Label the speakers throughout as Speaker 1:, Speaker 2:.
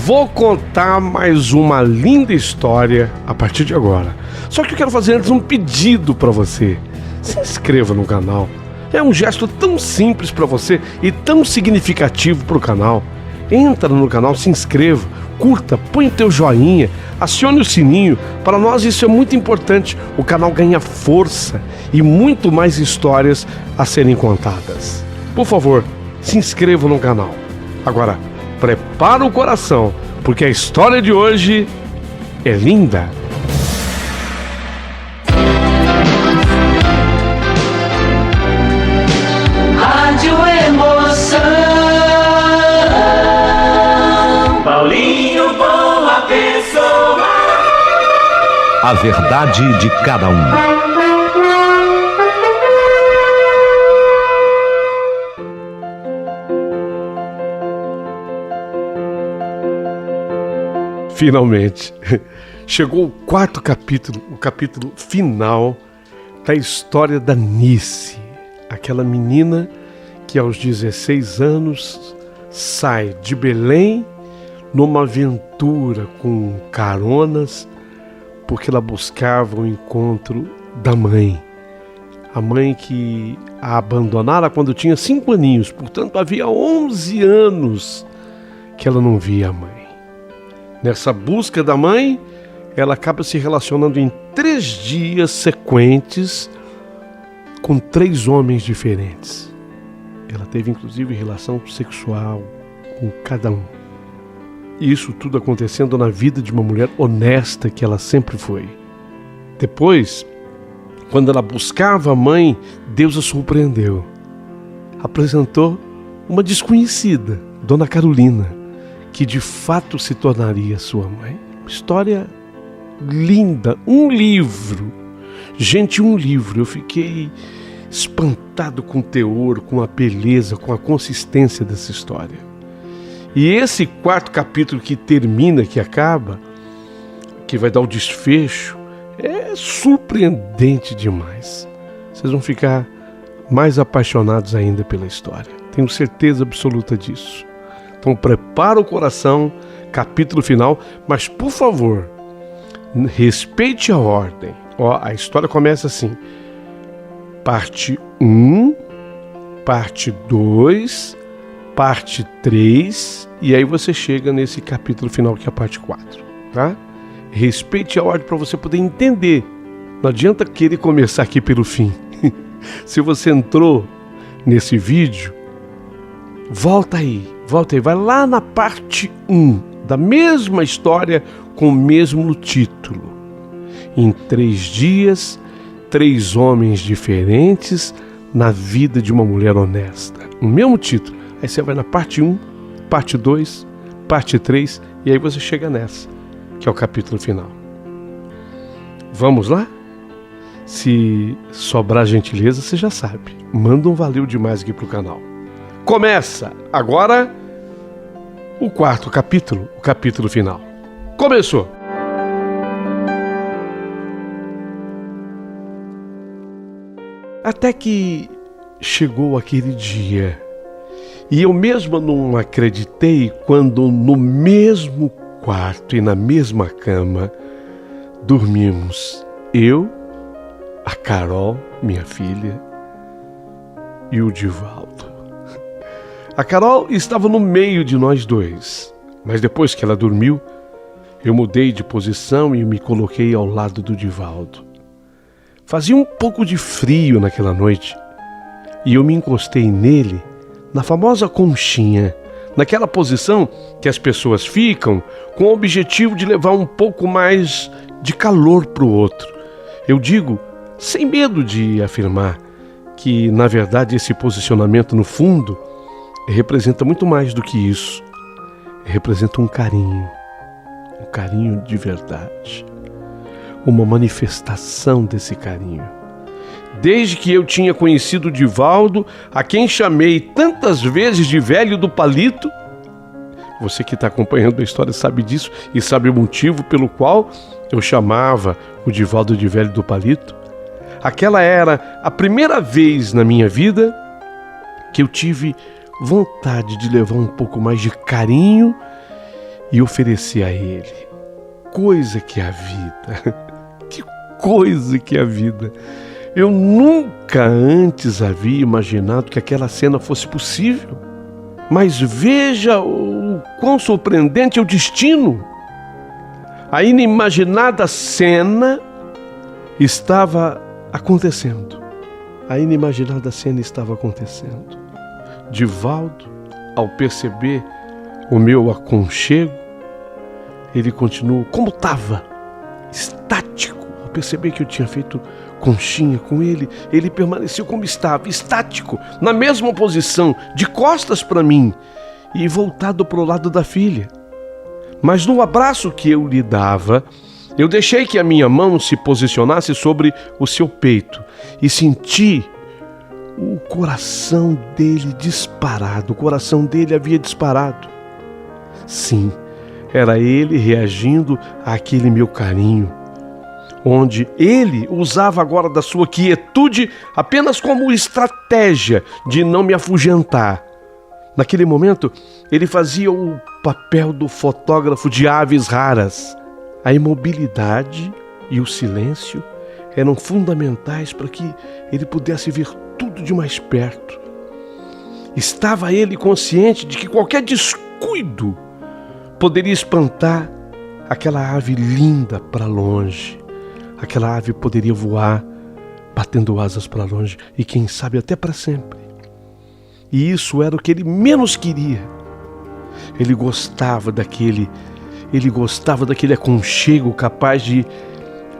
Speaker 1: Vou contar mais uma linda história a partir de agora. Só que eu quero fazer antes um pedido para você. Se inscreva no canal. É um gesto tão simples para você e tão significativo para o canal. Entra no canal, se inscreva, curta, põe o teu joinha, acione o sininho. Para nós isso é muito importante. O canal ganha força e muito mais histórias a serem contadas. Por favor, se inscreva no canal. Agora, prepara o coração, porque a história de hoje é linda.
Speaker 2: Rádio Emoção. Paulinho, boa pessoa.
Speaker 3: A verdade de cada um.
Speaker 1: Finalmente, chegou o quarto capítulo, o capítulo final da história da Nice, aquela menina que aos 16 anos sai de Belém numa aventura com caronas, porque ela buscava o encontro da mãe. A mãe que a abandonara quando tinha 5 aninhos, portanto havia 11 anos que ela não via a mãe. Nessa busca da mãe, ela acaba se relacionando em 3 dias sequentes com 3 homens diferentes. Ela teve inclusive relação sexual com cada um. E isso tudo acontecendo na vida de uma mulher honesta que ela sempre foi. Depois, quando ela buscava a mãe, Deus a surpreendeu. Apresentou uma desconhecida, Dona Carolina, que de fato se tornaria sua mãe. Uma história linda, um livro. Gente, um livro. Eu fiquei espantado com o teor, com a beleza, com a consistência dessa história. E esse quarto capítulo que termina, que acaba, que vai dar o desfecho, é surpreendente demais. Vocês vão ficar mais apaixonados ainda pela história. Tenho certeza absoluta disso. Então prepara o coração, capítulo final, mas por favor, respeite a ordem. A história começa assim: parte 1, parte 2, parte 3, e aí você chega nesse capítulo final que é a parte 4, tá? Respeite a ordem para você poder entender. Não adianta querer começar aqui pelo fim. Se você entrou nesse vídeo, volta aí, vai lá na parte 1 da mesma história com o mesmo título. Em 3 dias, 3 homens diferentes na vida de uma mulher honesta. O mesmo título. Aí você vai na parte 1, parte 2, parte 3 e aí você chega nessa, que é o capítulo final. Vamos lá? Se sobrar gentileza, você já sabe. Manda um valeu demais aqui pro canal. Começa agora o quarto capítulo, o capítulo final. Começou! Até que chegou aquele dia, e eu mesma não acreditei quando no mesmo quarto e na mesma cama dormimos eu, a Carol, minha filha, e o Divaldo. A Carol estava no meio de nós dois, mas depois que ela dormiu, eu mudei de posição e me coloquei ao lado do Divaldo. Fazia um pouco de frio naquela noite e eu me encostei nele na famosa conchinha, naquela posição que as pessoas ficam com o objetivo de levar um pouco mais de calor para o outro. Eu digo, sem medo de afirmar, que na verdade esse posicionamento no fundo representa muito mais do que isso. Representa um carinho de verdade, uma manifestação desse carinho. Desde que eu tinha conhecido o Divaldo, a quem chamei tantas vezes de velho do palito, você que está acompanhando a história sabe disso e sabe o motivo pelo qual eu chamava o Divaldo de velho do palito. Aquela era a primeira vez na minha vida que eu tive vontade de levar um pouco mais de carinho e ofereci a ele. Coisa que é a vida! Que coisa que é a vida! Eu nunca antes havia imaginado que aquela cena fosse possível. Mas veja o quão surpreendente é o destino. A inimaginada cena estava acontecendo. A inimaginada cena estava acontecendo. Divaldo, ao perceber o meu aconchego, ele continuou como estava, estático. Ao perceber que eu tinha feito conchinha com ele, ele permaneceu como estava, estático, na mesma posição, de costas para mim e voltado para o lado da filha. Mas no abraço que eu lhe dava, eu deixei que a minha mão se posicionasse sobre o seu peito e senti o coração dele disparado. O coração dele havia disparado. Sim, era ele reagindo àquele meu carinho, onde ele usava agora da sua quietude apenas como estratégia de não me afugentar. Naquele momento, ele fazia o papel do fotógrafo de aves raras. A imobilidade e o silêncio eram fundamentais para que ele pudesse ver tudo de mais perto. Estava ele consciente de que qualquer descuido poderia espantar aquela ave linda para longe. Aquela ave poderia voar, batendo asas para longe e quem sabe até para sempre. E isso era o que ele menos queria. Ele gostava daquele aconchego capaz de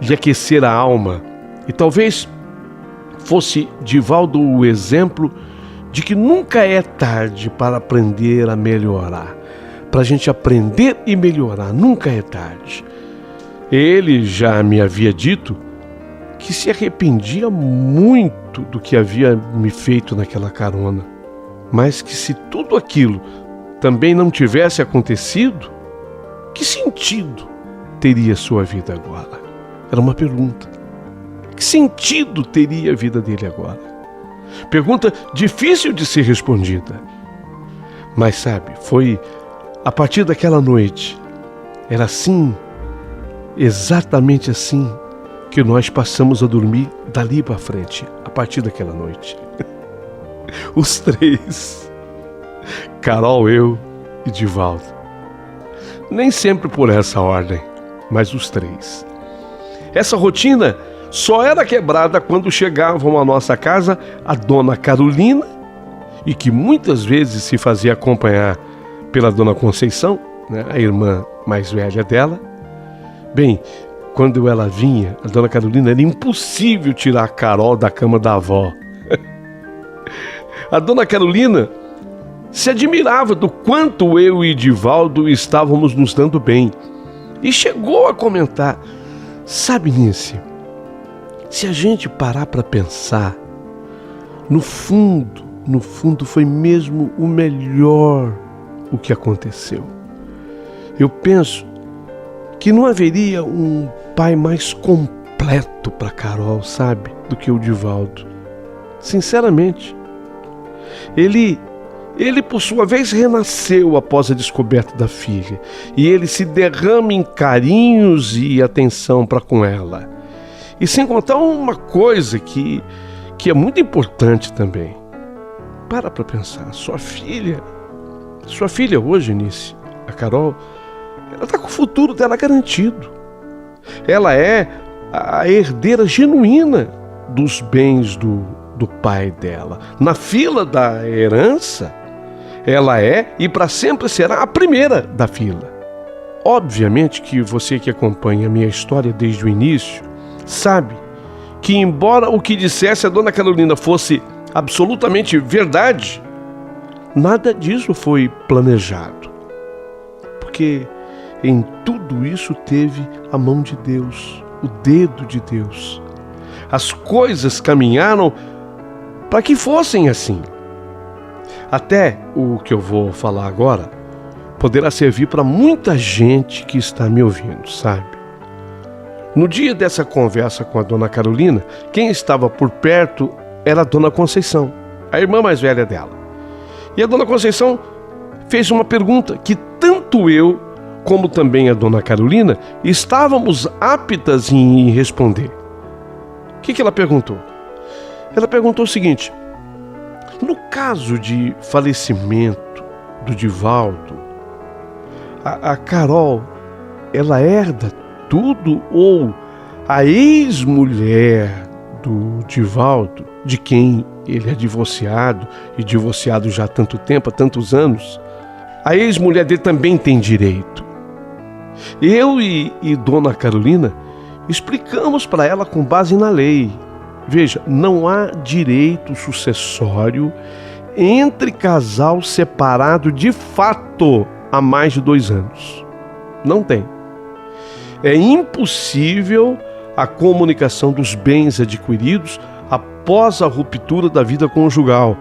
Speaker 1: lhe aquecer a alma. E talvez fosse Divaldo o exemplo de que nunca é tarde para aprender a melhorar. Para a gente aprender e melhorar, nunca é tarde. Ele já me havia dito que se arrependia muito do que havia me feito naquela carona, mas que se tudo aquilo também não tivesse acontecido, que sentido teria sua vida agora? Era uma pergunta. Que sentido teria a vida dele agora? Pergunta difícil de ser respondida. Mas sabe, foi a partir daquela noite, era assim, exatamente assim, que nós passamos a dormir dali para frente, a partir daquela noite. Os três, Carol, eu e Divaldo. Nem sempre por essa ordem, mas os três. Essa rotina só era quebrada quando chegavam à nossa casa a dona Carolina, e que muitas vezes se fazia acompanhar pela dona Conceição, né, a irmã mais velha dela. Bem, quando ela vinha, a dona Carolina, era impossível tirar a Carol da cama da avó. A dona Carolina se admirava do quanto eu e Divaldo estávamos nos dando bem. E chegou a comentar: sabe, Nice, se a gente parar para pensar, no fundo foi mesmo o melhor o que aconteceu. Eu penso que não haveria um pai mais completo para Carol, sabe, do que o Divaldo. Sinceramente. Ele por sua vez renasceu após a descoberta da filha, e ele se derrama em carinhos e atenção para com ela. E sem contar uma coisa que é muito importante também. Para pensar, sua filha hoje, Nice, a Carol, ela está com o futuro dela garantido. Ela é a herdeira genuína dos bens do pai dela. Na fila da herança, ela é e para sempre será a primeira da fila. Obviamente que você que acompanha a minha história desde o início sabe que, embora o que dissesse a dona Carolina fosse absolutamente verdade, nada disso foi planejado. Porque em tudo isso teve a mão de Deus, o dedo de Deus. As coisas caminharam para que fossem assim. Até o que eu vou falar agora poderá servir para muita gente que está me ouvindo, sabe? No dia dessa conversa com a dona Carolina, quem estava por perto era a dona Conceição, a irmã mais velha dela. E a dona Conceição fez uma pergunta que tanto eu como também a dona Carolina, estávamos aptas em responder. O que ela perguntou? Ela perguntou o seguinte: no caso de falecimento do Divaldo, a Carol, ela herda tudo, ou a ex-mulher do Divaldo, de quem ele é divorciado, e divorciado já há tanto tempo, há tantos anos, a ex-mulher dele também tem direito? Eu e dona Carolina explicamos para ela com base na lei. Veja, não há direito sucessório entre casal separado de fato há mais de 2 anos. Não tem. É impossível a comunicação dos bens adquiridos após a ruptura da vida conjugal,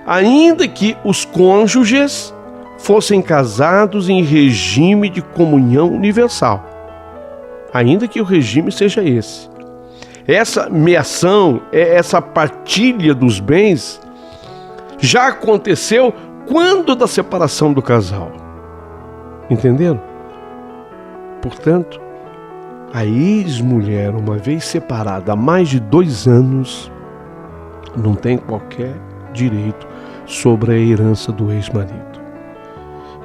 Speaker 1: ainda que os cônjuges fossem casados em regime de comunhão universal. Ainda que o regime seja esse. Essa meação, essa partilha dos bens, já aconteceu quando da separação do casal. Entenderam? Portanto, a ex-mulher, uma vez separada há mais de 2 anos, não tem qualquer direito sobre a herança do ex-marido.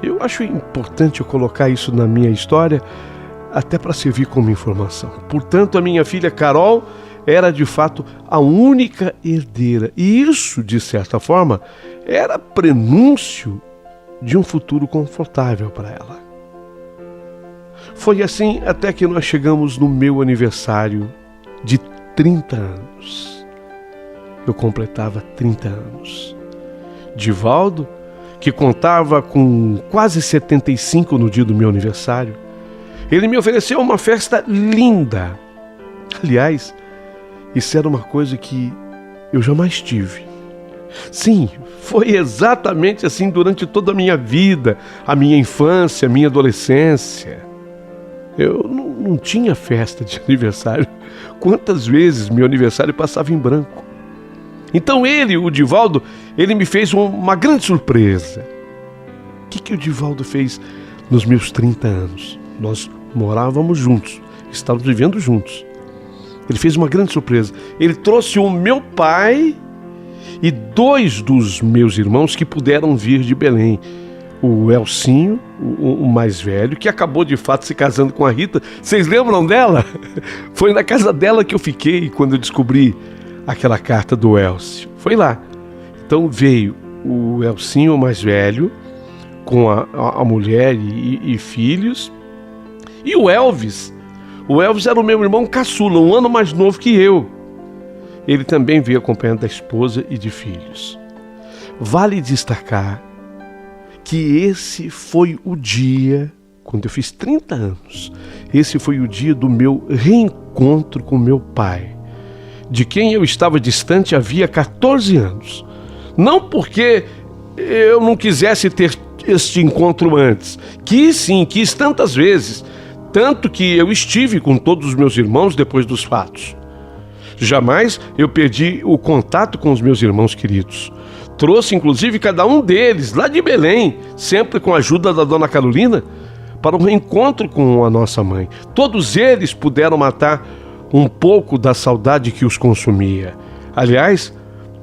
Speaker 1: Eu acho importante eu colocar isso na minha história, até para servir como informação. Portanto, a minha filha Carol era de fato a única herdeira. E isso, de certa forma, era prenúncio de um futuro confortável para ela. Foi assim até que nós chegamos no meu aniversário de 30 anos. Eu completava 30 anos. Divaldo, que contava com quase 75 no dia do meu aniversário, ele me ofereceu uma festa linda. Aliás, isso era uma coisa que eu jamais tive. Sim, foi exatamente assim durante toda a minha vida, a minha infância, a minha adolescência. Eu não tinha festa de aniversário. Quantas vezes meu aniversário passava em branco. Então ele, o Divaldo, ele me fez uma grande surpresa. O que o Divaldo fez nos meus 30 anos? Nós morávamos juntos, estávamos vivendo juntos. Ele fez uma grande surpresa. Ele trouxe o meu pai e 2 dos meus irmãos que puderam vir de Belém. O Elcinho, o mais velho, que acabou de fato se casando com a Rita. Vocês lembram dela? Foi na casa dela que eu fiquei quando eu descobri aquela carta do Elcio. Foi lá. Então veio o Elcinho, o mais velho, com a mulher e filhos. E o Elvis era o meu irmão caçula, 1 ano mais novo que eu. Ele também veio acompanhado da esposa e de filhos. Vale destacar que esse foi o dia, quando eu fiz 30 anos, esse foi o dia do meu reencontro com meu pai, de quem eu estava distante havia 14 anos. Não porque eu não quisesse ter este encontro antes. Quis sim, quis tantas vezes. Tanto que eu estive com todos os meus irmãos depois dos fatos. Jamais eu perdi o contato com os meus irmãos queridos. Trouxe inclusive cada um deles lá de Belém, sempre com a ajuda da dona Carolina, para um reencontro com a nossa mãe. Todos eles puderam matar um pouco da saudade que os consumia. Aliás,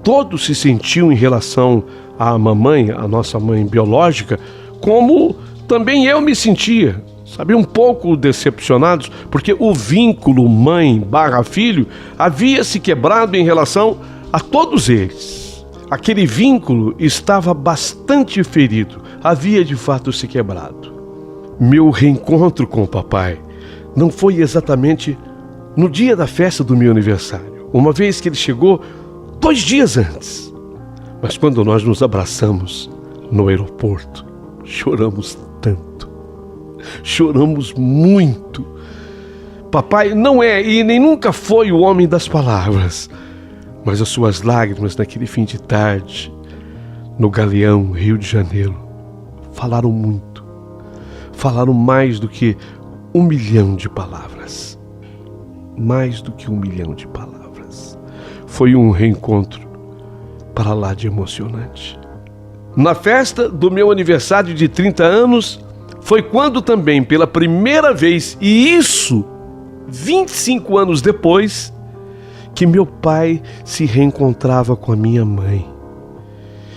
Speaker 1: todos se sentiam em relação à mamãe, a nossa mãe biológica, como também eu me sentia. Sabe, um pouco decepcionados, porque o vínculo mãe/filho havia se quebrado em relação a todos eles. Aquele vínculo estava bastante ferido, havia de fato se quebrado. Meu reencontro com o papai não foi exatamente no dia da festa do meu aniversário, uma vez que ele chegou 2 dias antes. Mas quando nós nos abraçamos no aeroporto, choramos tanto. Choramos muito. Papai não é e nem nunca foi o homem das palavras, mas as suas lágrimas naquele fim de tarde, no Galeão, Rio de Janeiro, falaram muito. Falaram mais do que 1 milhão de palavras. Mais do que 1 milhão de palavras. Foi um reencontro para lá de emocionante. Na festa do meu aniversário de 30 anos, foi quando também, pela primeira vez, e isso 25 anos depois, que meu pai se reencontrava com a minha mãe.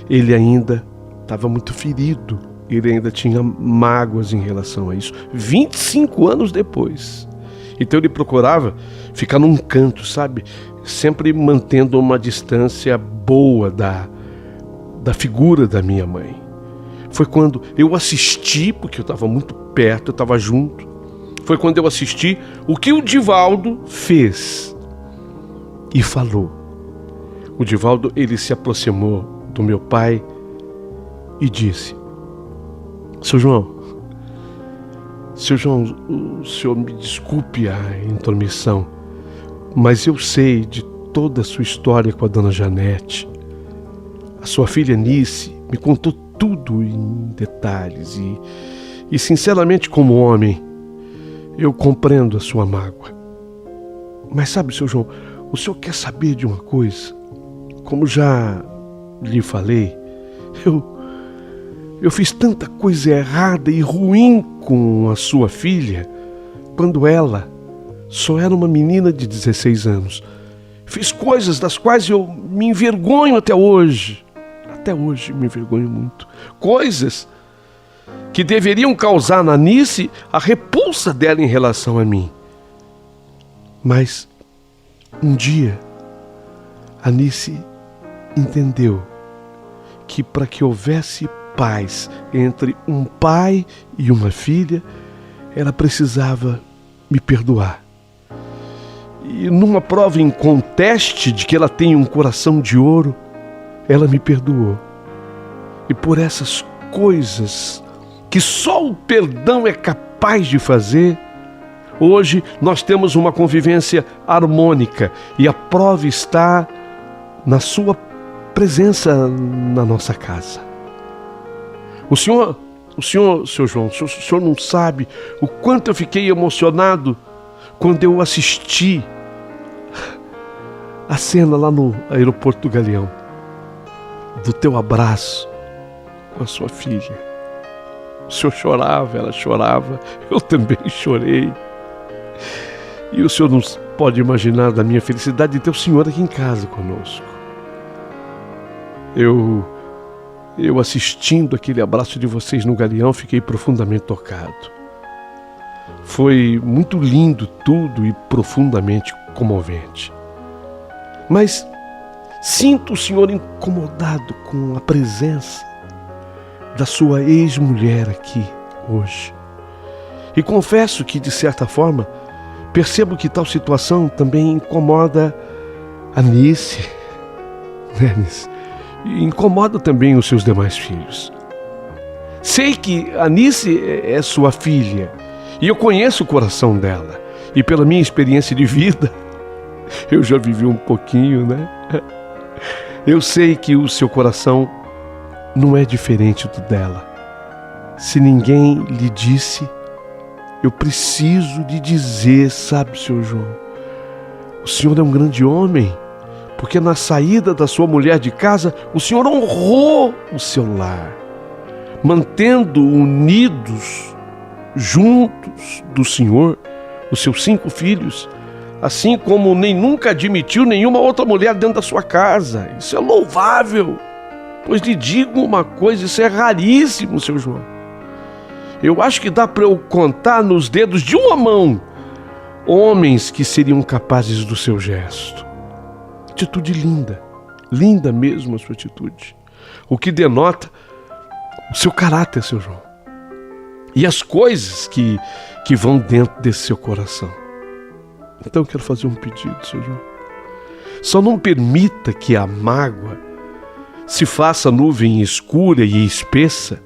Speaker 1: Ele ainda estava muito ferido, ele ainda tinha mágoas em relação a isso. 25 anos depois. Então ele procurava ficar num canto, sabe? Sempre mantendo uma distância boa da figura da minha mãe. Foi quando eu assisti, porque eu estava muito perto, eu estava junto. Foi quando eu assisti o que o Divaldo fez e falou. O Divaldo, ele se aproximou do meu pai e disse: Seu João, o senhor me desculpe a intromissão, mas eu sei de toda a sua história com a dona Janete. A sua filha Nice me contou tudo em detalhes e sinceramente, como homem, eu compreendo a sua mágoa. Mas sabe, seu João, o senhor quer saber de uma coisa? Como já lhe falei, eu fiz tanta coisa errada e ruim com a sua filha quando ela só era uma menina de 16 anos. Fiz coisas das quais eu me envergonho até hoje. Até hoje me envergonho muito. Coisas que deveriam causar na Nice a repulsa dela em relação a mim. Mas um dia a Nice entendeu que para que houvesse paz entre um pai e uma filha, ela precisava me perdoar. E numa prova inconteste de que ela tem um coração de ouro, ela me perdoou. E por essas coisas que só o perdão é capaz de fazer, hoje nós temos uma convivência harmônica e a prova está na sua presença na nossa casa. O senhor, seu João, o senhor não sabe o quanto eu fiquei emocionado quando eu assisti a cena lá no aeroporto do Galeão, do teu abraço com a sua filha. O senhor chorava, ela chorava, eu também chorei. E o senhor não pode imaginar da minha felicidade de ter o senhor aqui em casa conosco. Eu assistindo aquele abraço de vocês no Galeão, fiquei profundamente tocado. Foi muito lindo tudo e profundamente comovente. Mas sinto o senhor incomodado com a presença da sua ex-mulher aqui hoje. E confesso que, de certa forma, percebo que tal situação também incomoda a Nice, né, Nice? E incomoda também os seus demais filhos. Sei que a Nice é sua filha e eu conheço o coração dela. E pela minha experiência de vida, eu já vivi um pouquinho, né? Eu sei que o seu coração não é diferente do dela. Se ninguém lhe disse, eu preciso de dizer, sabe, seu João? O senhor é um grande homem, porque na saída da sua mulher de casa, o senhor honrou o seu lar, mantendo unidos, juntos do senhor, os seus 5 filhos, assim como nem nunca admitiu nenhuma outra mulher dentro da sua casa. Isso é louvável, pois lhe digo uma coisa, isso é raríssimo, seu João. Eu acho que dá para eu contar nos dedos de uma mão homens que seriam capazes do seu gesto. Atitude linda, linda mesmo a sua atitude, o que denota o seu caráter, seu João, e as coisas que vão dentro desse seu coração. Então eu quero fazer um pedido, seu João. Só não permita que a mágoa se faça nuvem escura e espessa,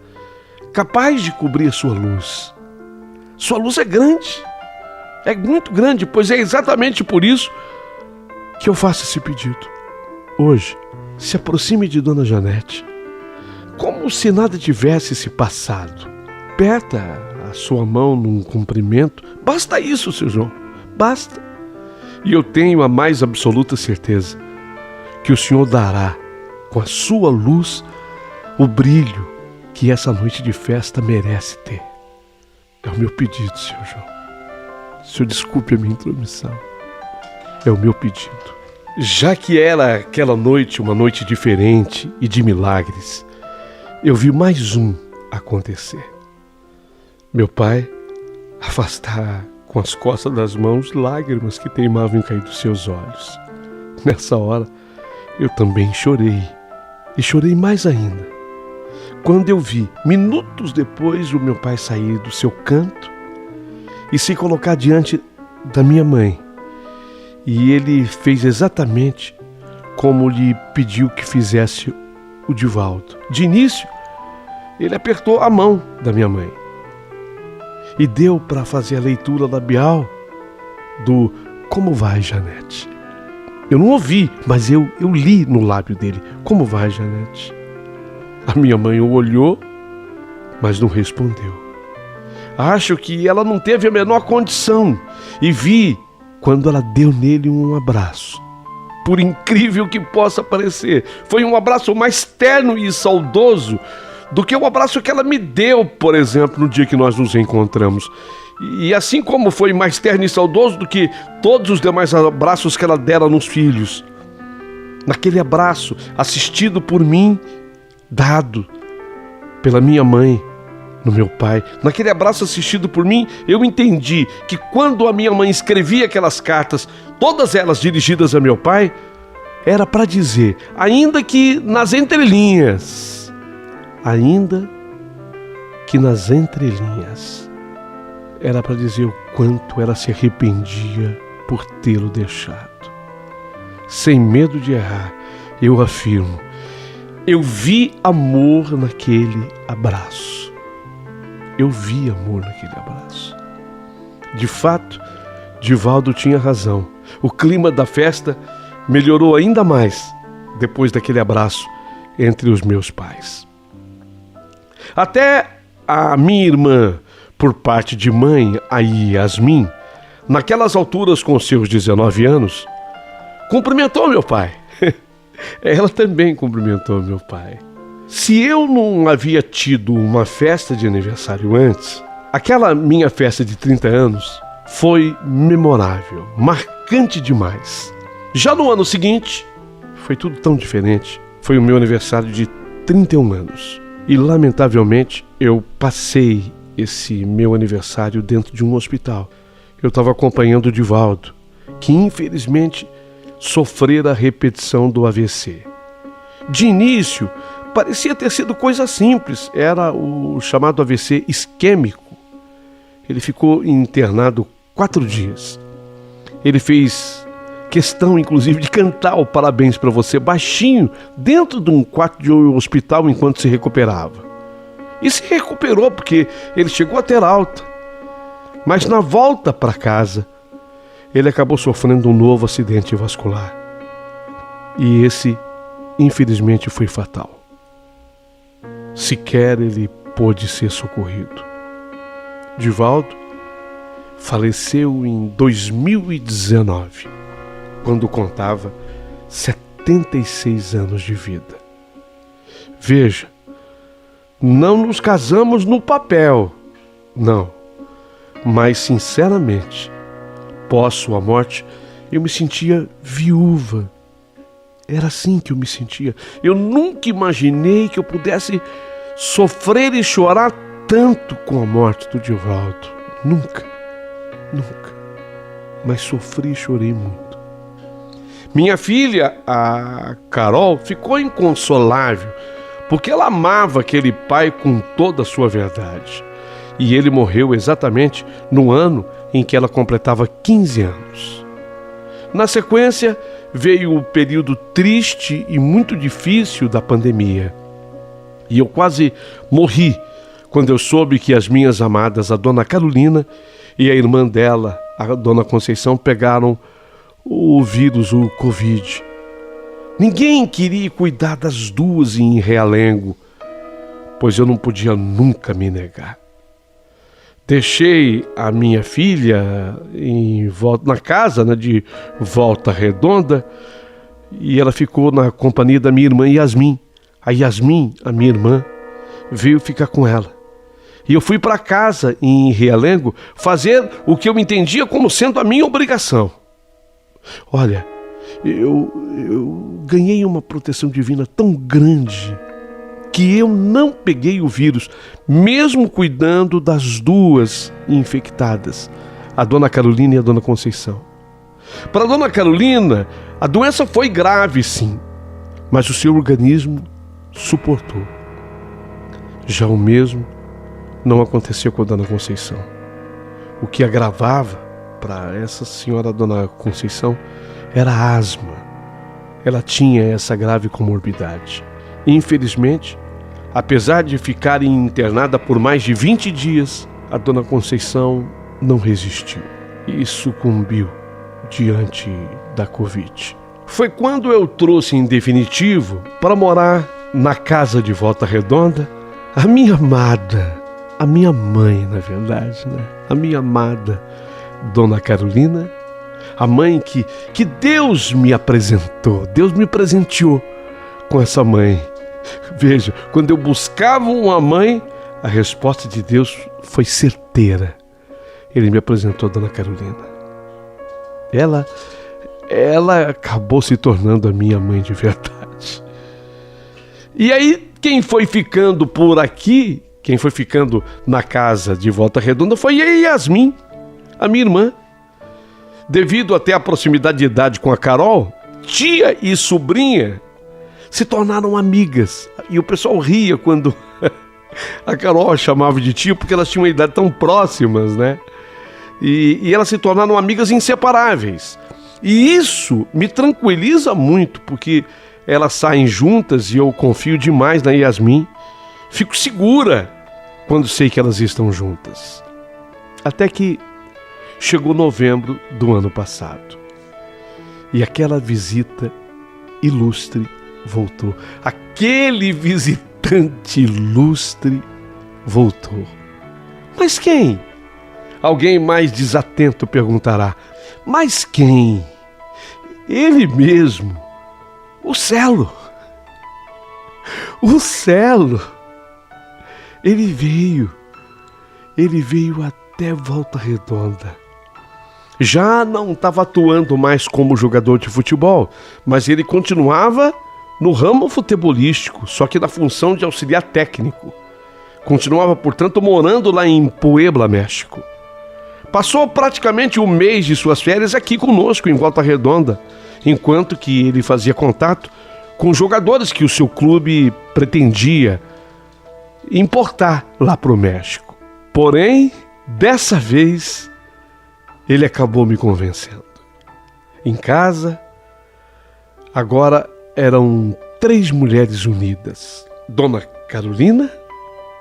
Speaker 1: capaz de cobrir a sua luz. Sua luz é grande, é muito grande, pois é exatamente por isso que eu faço esse pedido. Hoje, se aproxime de Dona Janete, como se nada tivesse se passado. Aperta a sua mão num cumprimento. Basta isso, seu João, basta. E eu tenho a mais absoluta certeza que o Senhor dará, com a sua luz, o brilho que essa noite de festa merece ter. É o meu pedido, Sr. João. Senhor, desculpe a minha intromissão. É o meu pedido. Já que era aquela noite uma noite diferente e de milagres, eu vi mais um acontecer. Meu pai afastar com as costas das mãos lágrimas que teimavam em cair dos seus olhos. Nessa hora, eu também chorei. E chorei mais ainda, quando eu vi, minutos depois, o meu pai sair do seu canto e se colocar diante da minha mãe. E ele fez exatamente como lhe pediu que fizesse o Divaldo. De início, ele apertou a mão da minha mãe e deu para fazer a leitura labial do "Como vai, Janete?". Eu não ouvi, mas eu li no lábio dele: "Como vai, Janete?". A minha mãe o olhou, mas não respondeu. Acho que ela não teve a menor condição e vi quando ela deu nele um abraço. Por incrível que possa parecer, foi um abraço mais terno e saudoso do que o abraço que ela me deu, por exemplo, no dia que nós nos encontramos. E assim como foi mais terno e saudoso do que todos os demais abraços que ela dera nos filhos. Naquele abraço, assistido por mim, dado pela minha mãe no meu pai, naquele abraço assistido por mim, eu entendi que quando a minha mãe escrevia aquelas cartas, todas elas dirigidas a meu pai, era para dizer, ainda que nas entrelinhas, era para dizer o quanto ela se arrependia por tê-lo deixado. Sem medo de errar, eu afirmo, eu vi amor naquele abraço. De fato, Divaldo tinha razão. O clima da festa melhorou ainda mais depois daquele abraço entre os meus pais. Até a minha irmã, por parte de mãe, a Yasmin, naquelas alturas com seus 19 anos, cumprimentou meu pai. Ela também cumprimentou meu pai. Se eu não havia tido uma festa de aniversário antes, aquela minha festa de 30 anos foi memorável, marcante demais. Já no ano seguinte, foi tudo tão diferente. Foi o meu aniversário de 31 anos. E, lamentavelmente, eu passei esse meu aniversário dentro de um hospital. Eu estava acompanhando o Divaldo, que infelizmente sofrera a repetição do AVC. De início, parecia ter sido coisa simples, era o chamado AVC isquêmico. Ele ficou internado 4 dias. Ele fez questão, inclusive, de cantar o parabéns para você baixinho, dentro de um quarto de hospital enquanto se recuperava. E se recuperou porque ele chegou a ter alta. Mas na volta para casa, ele acabou sofrendo um novo acidente vascular. E esse, infelizmente, foi fatal. Sequer ele pôde ser socorrido. Divaldo faleceu em 2019, quando contava 76 anos de vida. Veja, não nos casamos no papel, não, mas sinceramente, pós sua morte, eu me sentia viúva. Era assim que eu me sentia. Eu nunca imaginei que eu pudesse sofrer e chorar tanto com a morte do Divaldo. Nunca. Mas sofri e chorei muito. Minha filha, a Carol, ficou inconsolável, porque ela amava aquele pai com toda a sua verdade. E ele morreu exatamente no ano em que ela completava 15 anos. Na sequência, veio o período triste e muito difícil da pandemia. E eu quase morri quando eu soube que as minhas amadas, a dona Carolina e a irmã dela, a dona Conceição, pegaram o vírus, o Covid. Ninguém queria cuidar das duas em Realengo, pois eu não podia nunca me negar. Deixei a minha filha na casa, de Volta Redonda, e ela ficou na companhia da minha irmã Yasmin. A Yasmin, a minha irmã, veio ficar com ela. E eu fui para casa em Realengo fazer o que eu entendia como sendo a minha obrigação. Olha, eu ganhei uma proteção divina tão grande que eu não peguei o vírus, mesmo cuidando das duas infectadas, a dona Carolina e a dona Conceição. Para a dona Carolina, a doença foi grave, sim, mas o seu organismo suportou. Já o mesmo não aconteceu com a dona Conceição. O que agravava para essa senhora, a dona Conceição, era a asma. Ela tinha essa grave comorbidade. Infelizmente, apesar de ficar internada por mais de 20 dias, a dona Conceição não resistiu e sucumbiu diante da Covid. Foi quando eu trouxe em definitivo para morar na casa de Volta Redonda a minha amada, a minha mãe, na verdade, né? A minha amada dona Carolina, a mãe que Deus me apresentou, Deus me presenteou com essa mãe. Veja, quando eu buscava uma mãe, a resposta de Deus foi certeira. Ele me apresentou a dona Carolina. Ela acabou se tornando a minha mãe de verdade. E aí, quem foi ficando por aqui, quem foi ficando na casa de Volta Redonda foi a Yasmin, a minha irmã. Devido até a proximidade de idade com a Carol, tia e sobrinha se tornaram amigas. E o pessoal ria quando a Carol chamava de tia, porque elas tinham uma idade tão próximas, né? E elas se tornaram amigas inseparáveis. E isso me tranquiliza muito, porque elas saem juntas e eu confio demais na Yasmin. Fico segura quando sei que elas estão juntas. Até que chegou novembro do ano passado. E aquela visita ilustre voltou. Aquele visitante ilustre voltou. Mas quem? Alguém mais desatento perguntará. Mas quem? Ele mesmo. O Celo. O Celo. Ele veio até Volta Redonda. Já não estava atuando mais como jogador de futebol, mas ele continuava no ramo futebolístico, só que na função de auxiliar técnico. Continuava, portanto, morando lá em Puebla, México. Passou praticamente um mês de suas férias aqui conosco em Volta Redonda, enquanto que ele fazia contato com jogadores que o seu clube pretendia importar lá para o México. Porém, dessa vez, ele acabou me convencendo. Em casa, agora eram 3 mulheres unidas. Dona Carolina,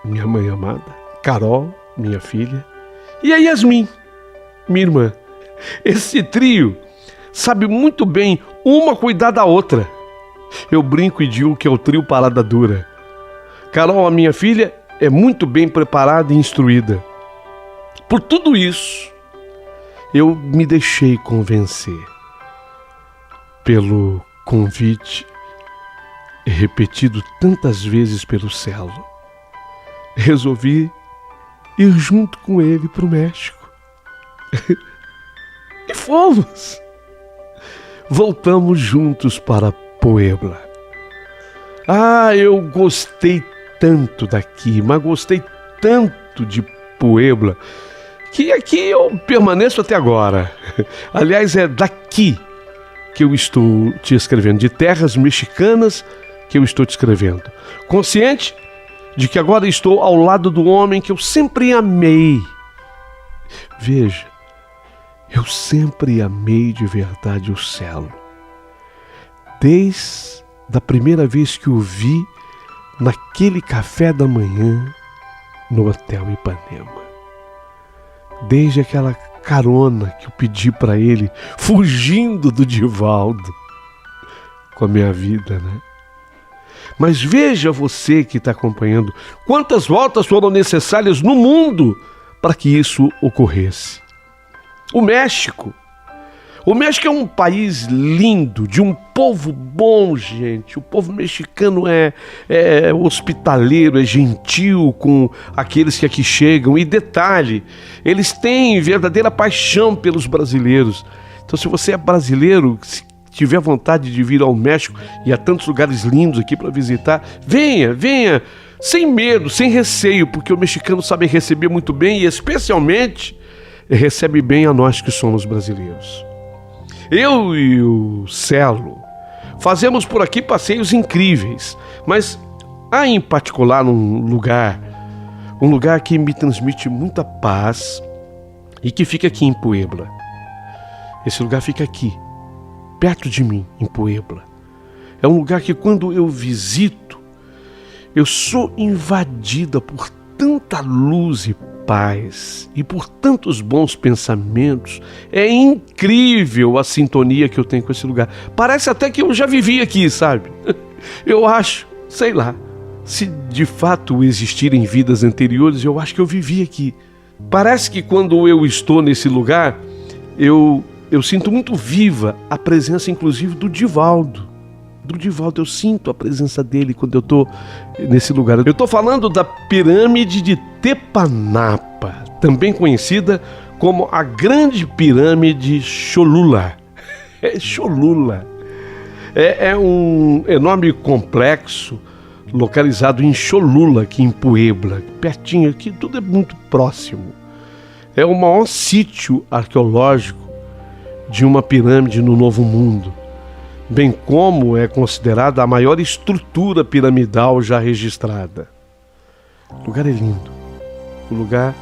Speaker 1: minha mãe amada, Carol, minha filha, e a Yasmin, minha irmã. Esse trio sabe muito bem uma cuidar da outra. Eu brinco e digo que é o trio parada dura. Carol, a minha filha, é muito bem preparada e instruída. Por tudo isso, eu me deixei convencer pelo convite repetido tantas vezes pelo Celo. Resolvi ir junto com ele para o México. E fomos. Voltamos juntos para Puebla. Eu gostei tanto daqui, mas gostei tanto de Puebla, que aqui eu permaneço até agora. Aliás, é daqui que eu estou te escrevendo, de terras mexicanas que eu estou te escrevendo. Consciente de que agora estou ao lado do homem que eu sempre amei. Veja, eu sempre amei de verdade o Celo. Desde a primeira vez que o vi naquele café da manhã no Hotel Ipanema. Desde aquela carona que eu pedi para ele, fugindo do Divaldo, com a minha vida, né? Mas veja você que está acompanhando, quantas voltas foram necessárias no mundo para que isso ocorresse. O México O México é um país lindo, de um povo bom, gente. O povo mexicano é hospitaleiro, é gentil com aqueles que aqui chegam. E detalhe, eles têm verdadeira paixão pelos brasileiros. Então, se você é brasileiro, se tiver vontade de vir ao México, e há tantos lugares lindos aqui para visitar, venha, venha, sem medo, sem receio, porque o mexicano sabe receber muito bem e especialmente recebe bem a nós que somos brasileiros. Eu e o Celo fazemos por aqui passeios incríveis, mas há em particular um lugar que me transmite muita paz e que fica aqui em Puebla. Esse lugar fica aqui, perto de mim, em Puebla. É um lugar que quando eu visito, eu sou invadida por tanta luz e paz e por tantos bons pensamentos. É incrível a sintonia que eu tenho com esse lugar. Parece até que eu já vivi aqui, sabe? Eu acho, sei lá, se de fato existirem vidas anteriores, eu acho que eu vivi aqui. Parece que quando eu estou nesse lugar, eu sinto muito viva a presença, inclusive, do Divaldo. Eu sinto a presença dele quando eu estou nesse lugar. Eu estou falando da pirâmide de Tepanapa, também conhecida como a Grande Pirâmide Cholula. Cholula. É um enorme complexo localizado em Cholula, aqui em Puebla, pertinho aqui, tudo é muito próximo. É o maior sítio arqueológico de uma pirâmide no Novo Mundo, bem como é considerada a maior estrutura piramidal já registrada. O lugar é lindo, o lugar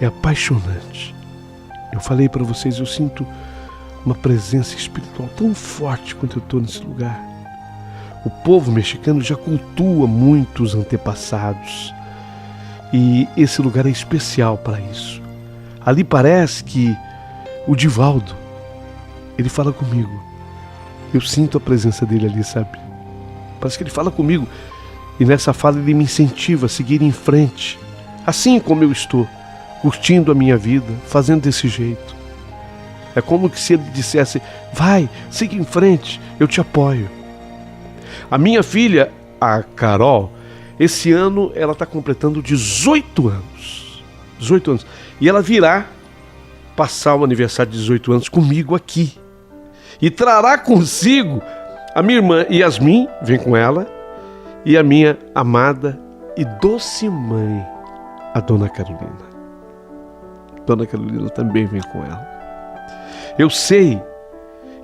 Speaker 1: é apaixonante. Eu falei para vocês, eu sinto uma presença espiritual tão forte quando eu estou nesse lugar. O povo mexicano já cultua muitos antepassados e esse lugar é especial para isso. Ali parece que o Divaldo, ele fala comigo. Eu sinto a presença dele ali, sabe? Parece que ele fala comigo e nessa fala ele me incentiva a seguir em frente, assim como eu estou, curtindo a minha vida, fazendo desse jeito. É como se ele dissesse, vai, siga em frente, eu te apoio. A minha filha, a Carol, esse ano ela está completando 18 anos. 18 anos. E ela virá passar o aniversário de 18 anos comigo aqui. E trará consigo a minha irmã Yasmin, vem com ela, e a minha amada e doce mãe, a Dona Carolina. Dona Carolina também vem com ela. Eu sei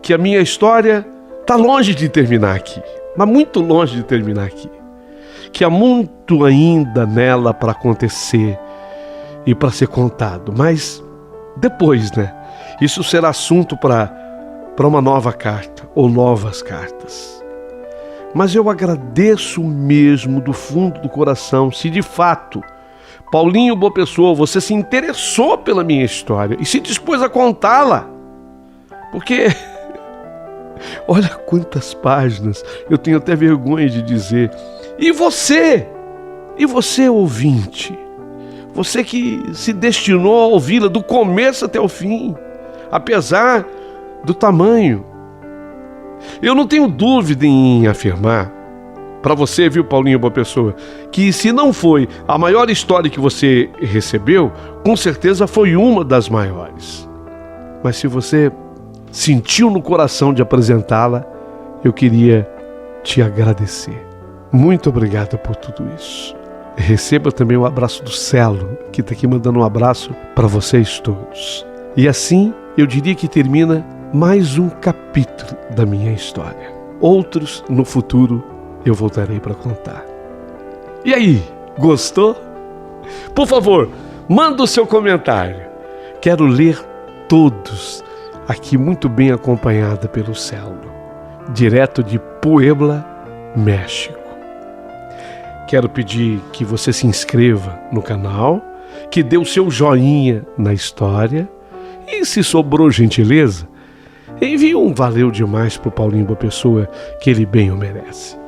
Speaker 1: que a minha história está longe de terminar aqui, mas muito longe de terminar aqui. Que há muito ainda nela para acontecer e para ser contado, mas depois, né? Isso será assunto para uma nova carta ou novas cartas. Mas eu agradeço mesmo do fundo do coração se de fato, Paulinho Boa Pessoa, você se interessou pela minha história e se dispôs a contá-la. Porque, olha quantas páginas, eu tenho até vergonha de dizer. E você ouvinte, você que se destinou a ouvi-la do começo até o fim, apesar do tamanho. Eu não tenho dúvida em afirmar para você, viu, Paulinho Boa Pessoa, que se não foi a maior história que você recebeu, com certeza foi uma das maiores. Mas se você sentiu no coração de apresentá-la, eu queria te agradecer. Muito obrigado por tudo isso. Receba também o abraço do Celo, que está aqui mandando um abraço para vocês todos. E assim, eu diria que termina mais um capítulo da minha história. Outros, no futuro, eu voltarei para contar. E aí, gostou? Por favor, manda o seu comentário. Quero ler todos, aqui muito bem acompanhada pelo Celo, direto de Puebla, México. Quero pedir que você se inscreva no canal, que dê o seu joinha na história e, se sobrou gentileza, envie um valeu demais para o Paulinho Boa Pessoa, que ele bem o merece.